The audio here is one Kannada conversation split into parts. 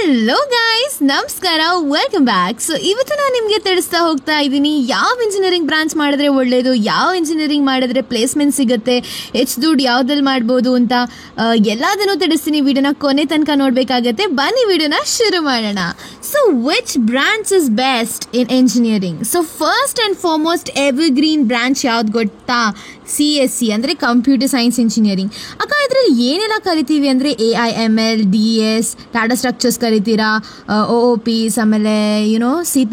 ಹಲೋ ಗೈಸ್, ನಮಸ್ಕಾರ, ವೆಲ್ಕಮ್ ಬ್ಯಾಕ್. ಸೊ ಇವತ್ತು ನಾನು ನಿಮಗೆ ತಿಳಿಸ್ತಾ ಹೋಗ್ತಾ ಇದ್ದೀನಿ ಯಾವ ಇಂಜಿನಿಯರಿಂಗ್ ಬ್ರಾಂಚ್ ಮಾಡಿದ್ರೆ ಒಳ್ಳೆಯದು, ಯಾವ ಇಂಜಿನಿಯರಿಂಗ್ ಮಾಡಿದ್ರೆ ಪ್ಲೇಸ್ಮೆಂಟ್ ಸಿಗುತ್ತೆ, ಹೆಚ್ಚು ದುಡ್ಡು ಯಾವುದಲ್ಲಿ ಮಾಡ್ಬೋದು ಅಂತ ಎಲ್ಲದನ್ನೂ ತಿಳಿಸ್ತೀನಿ. ವಿಡಿಯೋನ ಕೊನೆ ತನಕ ನೋಡಬೇಕಾಗತ್ತೆ. ಬನ್ನಿ ವಿಡಿಯೋನ ಶುರು ಮಾಡೋಣ. So which branch is best in engineering? So first and foremost evergreen branch ಯಾವ್ದು ಗೊತ್ತಾ? CSE ಅಂದರೆ ಕಂಪ್ಯೂಟರ್ ಸೈನ್ಸ್ ಇಂಜಿನಿಯರಿಂಗ್. ಅಕ್ಕ ಇದರಲ್ಲಿ ಏನೆಲ್ಲ ಕರಿತೀವಿ ಅಂದರೆ AIML, DS, ಡಾಟಾ ಸ್ಟ್ರಕ್ಚರ್ಸ್ ಕರಿತೀರಾ, OOPs, ಆಮೇಲೆ C++,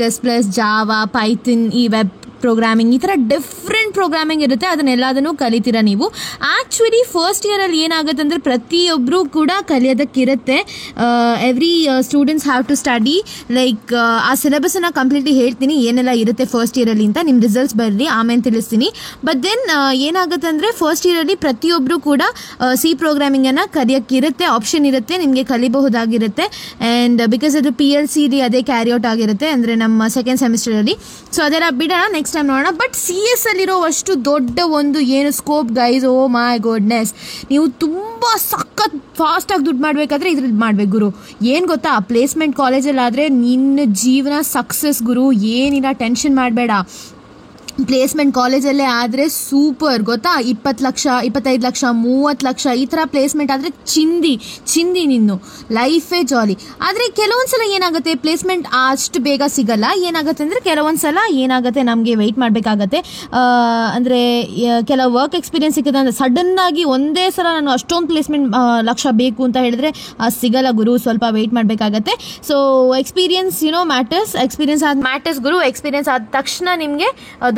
ಜಾವಾ, ಪೈಥನ್, ಈ ವೆಬ್ ಪ್ರೋಗ್ರಾಮಿಂಗ್, ಈ ಥರ ಡಿಫ್ರೆಂಟ್ ಪ್ರೋಗ್ರಾಮಿಂಗ್ ಇರುತ್ತೆ. ಅದನ್ನೆಲ್ಲದನ್ನು ಕಲಿತೀರಾ ನೀವು. ಆ್ಯಕ್ಚುಲಿ ಫಸ್ಟ್ ಇಯರಲ್ಲಿ ಏನಾಗುತ್ತೆ ಅಂದರೆ ಪ್ರತಿಯೊಬ್ಬರು ಕೂಡ ಕಲಿಯೋದಕ್ಕಿರುತ್ತೆ. Every students have to study like ಆ ಸಿಲೆಬಸನ್ನು ಕಂಪ್ಲೀಟ್ಲಿ ಹೇಳ್ತೀನಿ ಏನೆಲ್ಲ ಇರುತ್ತೆ ಫಸ್ಟ್ ಇಯರಲ್ಲಿ ಅಂತ. ನಿಮ್ಮ ರಿಸಲ್ಟ್ಸ್ ಬರಲಿ, ಆಮೇಲೆ ತಿಳಿಸ್ತೀನಿ. ಬಟ್ ದೆನ್ ಏನಾಗುತ್ತೆ ಅಂದರೆ ಫಸ್ಟ್ ಇಯರಲ್ಲಿ ಪ್ರತಿಯೊಬ್ಬರು ಕೂಡ C ಪ್ರೋಗ್ರಾಮಿಂಗನ್ನು ಕಲಿಯೋಕ್ಕಿರುತ್ತೆ, ಆಪ್ಷನ್ ಇರುತ್ತೆ, ನಿಮಗೆ ಕಲಿಬಹುದಾಗಿರುತ್ತೆ. ಆ್ಯಂಡ್ ಬಿಕಾಸ್ ಅದು PLCಲಿ ಅದೇ ಕ್ಯಾರಿಔಟ್ ಆಗಿರುತ್ತೆ, ಅಂದರೆ ನಮ್ಮ ಸೆಕೆಂಡ್ ಸೆಮಿಸ್ಟರಲ್ಲಿ. ಸೊ ಅದೆಲ್ಲ ಬಿಡೋಣ, ನೆಕ್ಸ್ಟ್ ಟೈಮ್ ನೋಡೋಣ. ಬಟ್ CS ಅಲ್ಲಿರೋ ಅಷ್ಟು ದೊಡ್ಡ ಒಂದು ಏನು ಸ್ಕೋಪ್ ಗೈಸ್, ಓ ಮೈ ಗಾಡ್ನೆಸ್. ನೀವು ತುಂಬ ಸಖತ್ ಫಾಸ್ಟಾಗಿ ದುಡ್ಡು ಮಾಡಬೇಕಾದ್ರೆ ಇದ್ರಲ್ಲಿ ಮಾಡಬೇಕು ಗುರು. ಏನು ಗೊತ್ತಾ, ಪ್ಲೇಸ್ಮೆಂಟ್ ಕಾಲೇಜಲ್ಲಿ ಆದರೆ ನಿನ್ನ ಜೀವನ ಸಕ್ಸಸ್ ಗುರು. ಏನಿಲ್ಲ, ಟೆನ್ಷನ್ ಮಾಡಬೇಡ. ಪ್ಲೇಸ್ಮೆಂಟ್ ಕಾಲೇಜಲ್ಲೇ ಆದರೆ ಸೂಪರ್ ಗೊತ್ತಾ. 20 ಲಕ್ಷ, 25 ಲಕ್ಷ, 30 ಲಕ್ಷ ಈ ಥರ ಪ್ಲೇಸ್ಮೆಂಟ್ ಆದರೆ ಚಿಂದಿ ನಿನ್ನು ಲೈಫೇ ಜಾಲಿ. ಆದರೆ ಕೆಲವೊಂದು ಸಲ ಏನಾಗುತ್ತೆ, ಪ್ಲೇಸ್ಮೆಂಟ್ ಅಷ್ಟು ಬೇಗ ಸಿಗಲ್ಲ. ಏನಾಗುತ್ತೆ ಅಂದರೆ ಕೆಲವೊಂದು ಸಲ ಏನಾಗುತ್ತೆ, ನಮಗೆ ವೆಯ್ಟ್ ಮಾಡಬೇಕಾಗತ್ತೆ. ಅಂದರೆ ಕೆಲವು ವರ್ಕ್ ಎಕ್ಸ್ಪೀರಿಯನ್ಸ್ ಸಿಕ್ಕಿದೆ ಅಂದರೆ ಸಡನ್ನಾಗಿ ಒಂದೇ ಸಲ ನಾನು ಅಷ್ಟೊಂದು ಪ್ಲೇಸ್ಮೆಂಟ್ ಲಕ್ಷ ಬೇಕು ಅಂತ ಹೇಳಿದ್ರೆ ಸಿಗಲ್ಲ ಗುರು, ಸ್ವಲ್ಪ ವೆಯ್ಟ್ ಮಾಡಬೇಕಾಗತ್ತೆ. ಸೊ ಎಕ್ಸ್ಪೀರಿಯನ್ಸ್ ಮ್ಯಾಟರ್ಸ್ ಗುರು. ಎಕ್ಸ್ಪೀರಿಯನ್ಸ್ ಆದ ತಕ್ಷಣ ನಿಮಗೆ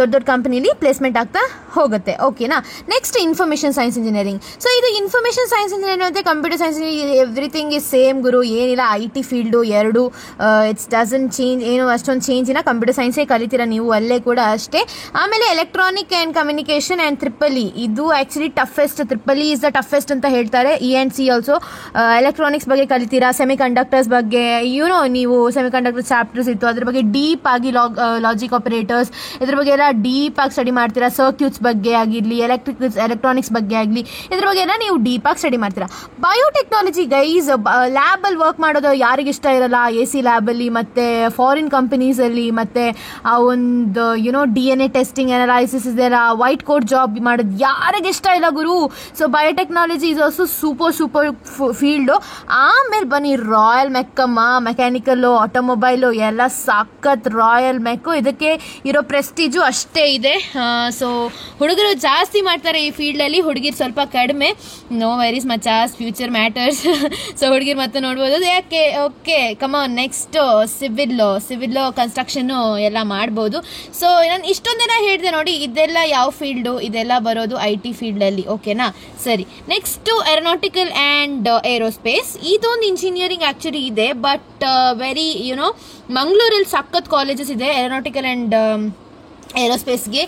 ದೊಡ್ಡ ಕಂಪನಿಲಿ ಪ್ಲೇಸ್ಮೆಂಟ್ ಆಗ್ತಾ ಹೋಗುತ್ತೆ. ಓಕೆನಾ. Next information science engineering. So ಇದು ಇನ್ಫಾರ್ಮೇಷನ್ ಸೈನ್ಸ್ ಇಂಜಿನಿಯರಿಂಗ್ ಮತ್ತು computer science engineering everything is same ಗುರು. ಏನಿಲ್ಲ, IT ಫೀಲ್ಡು ಎರಡು, ಇಟ್ಸ್ ಡಸಂಟ್ ಚೇಂಜ್. ಏನು ಅಷ್ಟೊಂದು ಚೇಂಜ್ ಇಲ್ಲ. ಕಂಪ್ಯೂಟರ್ ಸೈನ್ಸೇ ಕಲಿತೀರಾ ನೀವು ಅಲ್ಲೇ ಕೂಡ ಅಷ್ಟೇ. ಆಮೇಲೆ electronic and communication and EEE, ಇದು actually toughest. EEE is the toughest ಅಂತ ಹೇಳ್ತಾರೆ. E&C also. ಎಲೆಕ್ಟ್ರಾನಿಕ್ಸ್ ಬಗ್ಗೆ ಕಲಿತೀರಾ, ಸೆಮಿ ಕಂಡಕ್ಟರ್ಸ್ ಬಗ್ಗೆ ನೀವು ಸೆಮಿ ಕಂಡಕ್ಟರ್ ಚಾಪ್ಟರ್ಸ್ ಇತ್ತು, ಅದ್ರ ಬಗ್ಗೆ ಡೀಪ್ ಆಗಿ ಲಾಜಿಕ್ ಆಪರೇಟರ್ಸ್, ಇದ್ರ ಬಗ್ಗೆ ಎಲ್ಲ ಡೀಪ್ ಆಗಿ ಸ್ಟಡಿ ಮಾಡ್ತೀರಾ. ಸರ್ಕ್ಯೂಟ್ಸ್ ಬಗ್ಗೆ ಆಗಿರಲಿ, ಎಲೆಕ್ಟ್ರಾನಿಕ್ಸ್ ಬಗ್ಗೆ ಆಗಲಿ, ಇದ್ರ ಬಗ್ಗೆ ಎಲ್ಲ ನೀವು ಡೀಪ್ ಆಗಿ ಸ್ಟಡಿ ಮಾಡ್ತೀರಾ. ಬಯೋಟೆಕ್ನಾಲಜಿ ಗೈಸ್, ಲ್ಯಾಬಲ್ಲಿ ವರ್ಕ್ ಮಾಡೋದು ಯಾರಿಗೆ ಇಷ್ಟ ಇರಲ್ಲ? AC ಲ್ಯಾಬಲ್ಲಿ, ಮತ್ತು ಫಾರಿನ್ ಕಂಪನೀಸಲ್ಲಿ, ಮತ್ತು ಆ ಒಂದು DNA ಟೆಸ್ಟಿಂಗ್, ಅನಲೈಸಿಸ್ ಇದೆಲ್ಲ, ವೈಟ್ ಕೋಟ್ ಜಾಬ್ ಮಾಡೋದು ಯಾರಿಗೆ ಇಷ್ಟ ಇಲ್ಲ ಗುರು. So biotechnology is also super field. ಆಮೇಲೆ ಬನ್ನಿ ರಾಯಲ್ ಮೆಕ್ಕಮ್ಮ, ಮೆಕ್ಯಾನಿಕಲ್ಲು, ಆಟೋಮೊಬೈಲು ಎಲ್ಲ ಸಖತ್. ರಾಯಲ್ ಮೆಕ್ಕು ಇದಕ್ಕೆ ಇರೋ ಪ್ರೆಸ್ಟೀಜು ಅಷ್ಟೇ ಇದೆ. ಸೊ ಹುಡುಗರು ಜಾಸ್ತಿ ಮಾಡ್ತಾರೆ ಈ ಫೀಲ್ಡಲ್ಲಿ, ಹುಡುಗಿರು ಸ್ವಲ್ಪ ಕಡಿಮೆ. ನೋ ವೆರೀಸ್ ಮಚಾಸ್, ಫ್ಯೂಚರ್ ಮ್ಯಾಟರ್ಸ್. ಸೊ ಹುಡುಗಿರು ಮತ್ತೆ ನೋಡ್ಬೋದು. ಯಾಕೆ? Okay, come on. ನೆಕ್ಸ್ಟ್ ಸಿವಿಲ್ ಕನ್ಸ್ಟ್ರಕ್ಷನ್ನು ಎಲ್ಲ ಮಾಡ್ಬೋದು. ಸೊ ನಾನು ಇಷ್ಟೊಂದೆಲ್ಲ ಹೇಳಿದೆ ನೋಡಿ, ಇದೆಲ್ಲ ಯಾವ ಫೀಲ್ಡು? ಇದೆಲ್ಲ ಬರೋದು IT ಫೀಲ್ಡಲ್ಲಿ. ಓಕೆನಾ, ಸರಿ. Next aeronautical and aerospace. ಇದೊಂದು ಇಂಜಿನಿಯರಿಂಗ್ ಆ್ಯಕ್ಚುಲಿ ಇದೆ, ಬಟ್ ವೆರಿ ಮಂಗಳೂರಲ್ಲಿ ಸಖತ್ ಕಾಲೇಜಸ್ ಇದೆ ಏರೋನಾಟಿಕಲ್ ಆ್ಯಂಡ್ ಏರೋಸ್ಪೇಸ್ಗೆ.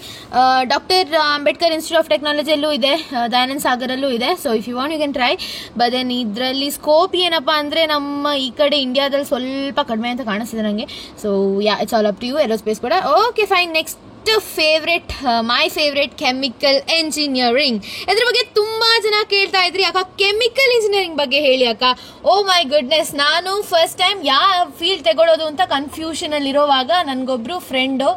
ಡಾಕ್ಟರ್ ಅಂಬೇಡ್ಕರ್ ಇನ್ಸ್ಟಿಟ್ಯೂಟ್ ಆಫ್ ಟೆಕ್ನಾಲಜಿಯಲ್ಲೂ ಇದೆ, ದಯಾನಂದ್ ಸಾಗರಲ್ಲೂ ಇದೆ. So if you want you can try. But then ಇದರಲ್ಲಿ ಸ್ಕೋಪ್ ಏನಪ್ಪ ಅಂದರೆ ನಮ್ಮ ಈ ಕಡೆ ಇಂಡಿಯಾದಲ್ಲಿ ಸ್ವಲ್ಪ ಕಡಿಮೆ ಅಂತ ಕಾಣಿಸ್ತಿದೆ ನನಗೆ. So it's all up to you. Aerospace ಕೂಡ okay, fine. Next my favourite chemical engineering. ಇದ್ರ ಬಗ್ಗೆ ತುಂಬಾ ಜನ ಕೇಳ್ತಾ ಇದ್ರಿ, ಅಕ್ಕ ಕೆಮಿಕಲ್ ಇಂಜಿನಿಯರಿಂಗ್ ಬಗ್ಗೆ ಹೇಳಿ ಅಕ್ಕ. ಓ ಮೈ ಗುಡ್ನೆಸ್, ನಾನು ಫಸ್ಟ್ ಟೈಮ್ ಯಾವ ಫೀಲ್ಡ್ ತಗೊಳ್ಳೋದು ಅಂತ ಕನ್ಫ್ಯೂಷನ್ ಅಲ್ಲಿ ಇರೋವಾಗ ನನಗೊಬ್ರು ಫ್ರೆಂಡು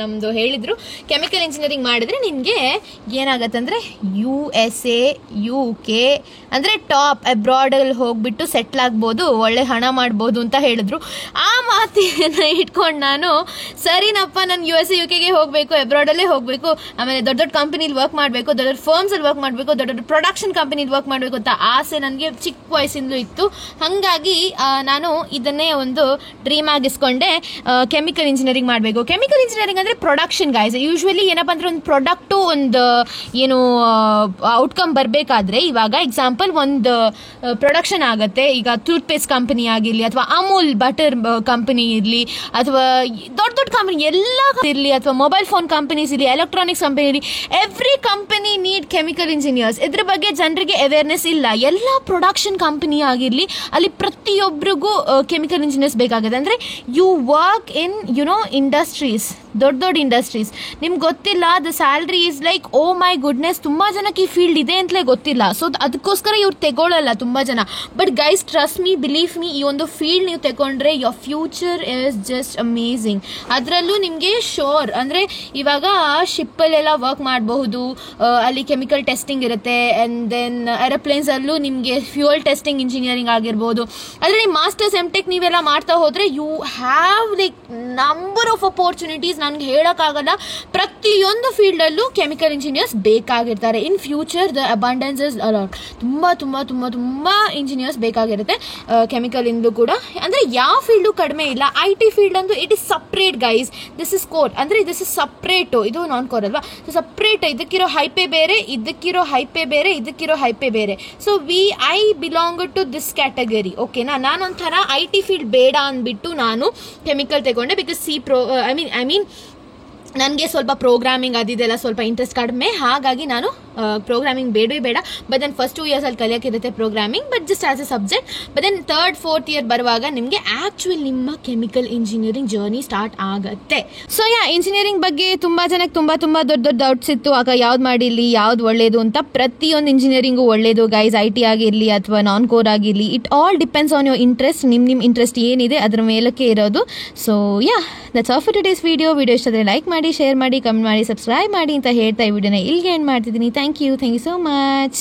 ನಮ್ದು ಹೇಳಿದ್ರು, ಕೆಮಿಕಲ್ ಇಂಜಿನಿಯರಿಂಗ್ ಮಾಡಿದ್ರೆ ನಿನ್ಗೆ ಏನಾಗತ್ತೆ ಅಂದ್ರೆ USA, UK ಅಂದ್ರೆ ಟಾಪ್ ಅಬ್ರಾಡಲ್ಲಿ ಹೋಗ್ಬಿಟ್ಟು ಸೆಟ್ಲ್ ಆಗ್ಬೋದು, ಒಳ್ಳೆ ಹಣ ಮಾಡ್ಬೋದು ಅಂತ ಹೇಳಿದ್ರು. ಆ ಮಾತಿನ ಇಟ್ಕೊಂಡು ನಾನು ಸರಿನಪ್ಪ, ನಾನು USA, UKಗೆ ಹೋಗಬೇಕು, ಅಬ್ರಾಡಲ್ಲೇ ಹೋಗಬೇಕು, ಆಮೇಲೆ ದೊಡ್ಡ ಕಂಪನಿಲಿ ವರ್ಕ್ ಮಾಡಬೇಕು, ದೊಡ್ಡ ಫರ್ಮ್ಸಲ್ಲಿ ವರ್ಕ್ ಮಾಡಬೇಕು, ದೊಡ್ಡ ಪ್ರೊಡಕ್ಷನ್ ಕಂಪನಿಲಿ ವರ್ಕ್ ಮಾಡಬೇಕು ಅಂತ ಆಸೆ ನನಗೆ ಚಿಕ್ಕ ವಯಸ್ಸಿಂದಲೂ ಇತ್ತು. ಹಾಗಾಗಿ ನಾನು ಇದನ್ನೇ ಒಂದು ಡ್ರೀಮ್ ಆಗಿಸ್ಕೊಂಡೆ, ಕೆಮಿಕಲ್ ಇಂಜಿನಿಯರಿಂಗ್ ಮಾಡಬೇಕು. ಕೆಮಿಕಲ್ ಇಂಜಿನಿಯರಿಂಗ್ ಅಂದರೆ ಪ್ರೊಡಕ್ಷನ್ ಗೈಸ್. ಯೂಶ್ವಲಿ ಏನಪ್ಪ ಅಂದರೆ ಒಂದು ಪ್ರಾಡಕ್ಟು ಒಂದು ಔಟ್ಕಮ್ ಬರಬೇಕಾದ್ರೆ, ಇವಾಗ ಎಕ್ಸಾಂಪಲ್ ಒಂದು ಪ್ರೊಡಕ್ಷನ್ ಆಗುತ್ತೆ. ಈಗ ಟೂತ್ಪೇಸ್ಟ್ ಕಂಪನಿ ಆಗಿರಲಿ, ಅಥವಾ ಅಮೂಲ್ ಬಟರ್ ಕಂಪನಿ ಇರಲಿ, ಅಥವಾ ದೊಡ್ಡ ಕಂಪನಿ ಎಲ್ಲ ಇರಲಿ, ಅಥವಾ ಮೊಬೈಲ್ ಫೋನ್ ಕಂಪನೀಸ್ ಇರಲಿ, ಎಲೆಕ್ಟ್ರಾನಿಕ್ಸ್ ಕಂಪನಿ ಇರಲಿ, every company need chemical engineers. ಇದ್ರ ಬಗ್ಗೆ ಜನರಿಗೆ ಅವೇರ್ನೆಸ್ ಇಲ್ಲ. ಎಲ್ಲ ಪ್ರೊಡಕ್ಷನ್ ಕಂಪನಿ ಆಗಿರಲಿ, ಅಲ್ಲಿ ಪ್ರತಿಯೊಬ್ಬರಿಗೂ ಕೆಮಿಕಲ್ ಇಂಜಿನಿಯರ್ಸ್ ಬೇಕಾಗುತ್ತೆ. ಅಂದರೆ ಯು ವರ್ಕ್ ಇನ್ ಇಂಡಸ್ಟ್ರೀಸ್. ದೊಡ್ಡ ದೊಡ್ಡ ಇಂಡಸ್ಟ್ರೀಸ್. ನಿಮ್ಗೆ ಗೊತ್ತಿಲ್ಲ, the salary is like oh my goodness, ತುಂಬ ಜನಕ್ಕೆ ಈ ಫೀಲ್ಡ್ ಇದೆ ಅಂತಲೇ ಗೊತ್ತಿಲ್ಲ. ಸೊ ಅದಕ್ಕೋಸ್ಕರ ಇವ್ರು ತೆಗೊಳ್ಳಲ್ಲ ತುಂಬ ಜನ. But guys, trust me, believe me, ಈ ಒಂದು ಫೀಲ್ಡ್ ನೀವು ತಗೊಂಡ್ರೆ your future is just amazing. ಅದರಲ್ಲೂ ನಿಮಗೆ ಶೋರ್ ಅಂದರೆ ಇವಾಗ ಶಿಪ್ಪಲ್ಲೆಲ್ಲ ವರ್ಕ್ ಮಾಡಬಹುದು, ಅಲ್ಲಿ ಕೆಮಿಕಲ್ ಟೆಸ್ಟಿಂಗ್ ಇರುತ್ತೆ. ಆ್ಯಂಡ್ ದೆನ್ ಏರೋಪ್ಲೇನ್ಸಲ್ಲೂ ನಿಮಗೆ ಫ್ಯೂಯಲ್ ಟೆಸ್ಟಿಂಗ್ ಇಂಜಿನಿಯರಿಂಗ್ ಆಗಿರ್ಬೋದು. ಆದರೆ ನೀವು ಮಾಸ್ಟರ್ಸ್ ಎಮ್.ಟೆಕ್ ನೀವೆಲ್ಲ ಮಾಡ್ತಾ ಹೋದರೆ you have like number of opportunities. ನನಗೆ ಹೇಳೋಕ್ಕಾಗಲ್ಲ, ಪ್ರತಿಯೊಂದು ಫೀಲ್ಡಲ್ಲೂ ಕೆಮಿಕಲ್ ಇಂಜಿನಿಯರ್ಸ್ ಬೇಕಾಗಿರ್ತಾರೆ. In future the abundance is a lot. ತುಂಬ ತುಂಬ ತುಂಬ ತುಂಬ ಇಂಜಿನಿಯರ್ಸ್ ಬೇಕಾಗಿರುತ್ತೆ ಕೆಮಿಕಲ್ ಇಂದು ಕೂಡ. ಅಂದರೆ ಯಾವ ಫೀಲ್ಡು ಕಡಿಮೆ ಇಲ್ಲ. IT ಫೀಲ್ಡ್ ಅಂದು it is separate guys. This is core, ಅಂದರೆ ದಿಸ್ ಇಸ್ ಸಪ್ರೇಟು, ಇದು ನಾನ್ ಕೋರ್ ಅಲ್ವಾ. ಸೊ ಸಪ್ರೇಟ್, ಇದಕ್ಕಿರೋ ಹೈಪೇ ಬೇರೆ, ಇದಕ್ಕಿರೋ ಹೈಪೇ ಬೇರೆ, ಇದಕ್ಕಿರೋ ಹೈಪೇ ಬೇರೆ. So I belong to this category. ಓಕೆನಾ. ನಾನೊಂಥರ IT ಫೀಲ್ಡ್ ಬೇಡ ಅಂದ್ಬಿಟ್ಟು ನಾನು ಕೆಮಿಕಲ್ ತಗೊಂಡೆ. ಬಿಕಾಸ್ ಐ ಮೀನ್ ನನಗೆ ಸ್ವಲ್ಪ ಪ್ರೋಗ್ರಾಮಿಂಗ್ ಅದಿದೆಲ್ಲ ಸ್ವಲ್ಪ ಇಂಟ್ರೆಸ್ಟ್ ಕಡಿಮೆ, ಹಾಗಾಗಿ ನಾನು ಪ್ರೋಗ್ರಾಮಿಂಗ್ ಬೇಡವೇ ಬೇಡ. ಬಟ್ ದೆನ್ ಫಸ್ಟ್ 2 years ಅಲ್ಲಿ ಕಲಿಯೋಕ್ಕಿರುತ್ತೆ programming, but just as a subject. But then 3rd 4th year ಬರುವಾಗ ನಿಮಗೆ ಆ್ಯಕ್ಚುಲಿ ನಿಮ್ಮ ಕೆಮಿಕಲ್ ಇಂಜಿನಿಯರಿಂಗ್ ಜರ್ನಿ ಸ್ಟಾರ್ಟ್ ಆಗುತ್ತೆ. ಸೊ ಇಂಜಿನಿಯರಿಂಗ್ ಬಗ್ಗೆ ತುಂಬ ಜನಕ್ಕೆ ತುಂಬ ತುಂಬ ದೊಡ್ಡ ದೊಡ್ಡ ಡೌಟ್ಸ್ ಇತ್ತು. ಆಗ ಯಾವ್ದು ಮಾಡಿರಲಿ, ಯಾವ್ದು ಒಳ್ಳೇದು ಅಂತ. ಪ್ರತಿಯೊಂದು ಇಂಜಿನಿಯರಿಂಗು ಒಳ್ಳೇದು ಗೈಸ್, IT ಆಗಿರಲಿ ಅಥವಾ ನಾನ್ ಕೋರ್ ಆಗಿರಲಿ. It all depends on your interest. ನಿಮ್ಮ ಇಂಟ್ರೆಸ್ಟ್ ಏನಿದೆ ಅದರ ಮೇಲಕ್ಕೆ ಇರೋದು. So that's all for today's video ಇಷ್ಟ ಆದರೆ ಲೈಕ್ ಮಾಡಿ, ಶೇರ್ ಮಾಡಿ, ಕಮೆಂಟ್ ಮಾಡಿ, ಸಬ್ಸ್ಕ್ರೈಬ್ ಮಾಡಿ ಅಂತ ಹೇಳ್ತಾ ಈ ವಿಡಿಯೋನ ಇಲ್ಲಿಗೆ ಎಂಡ್ ಮಾಡ್ತಿದ್ದೀನಿ. Thank you so much.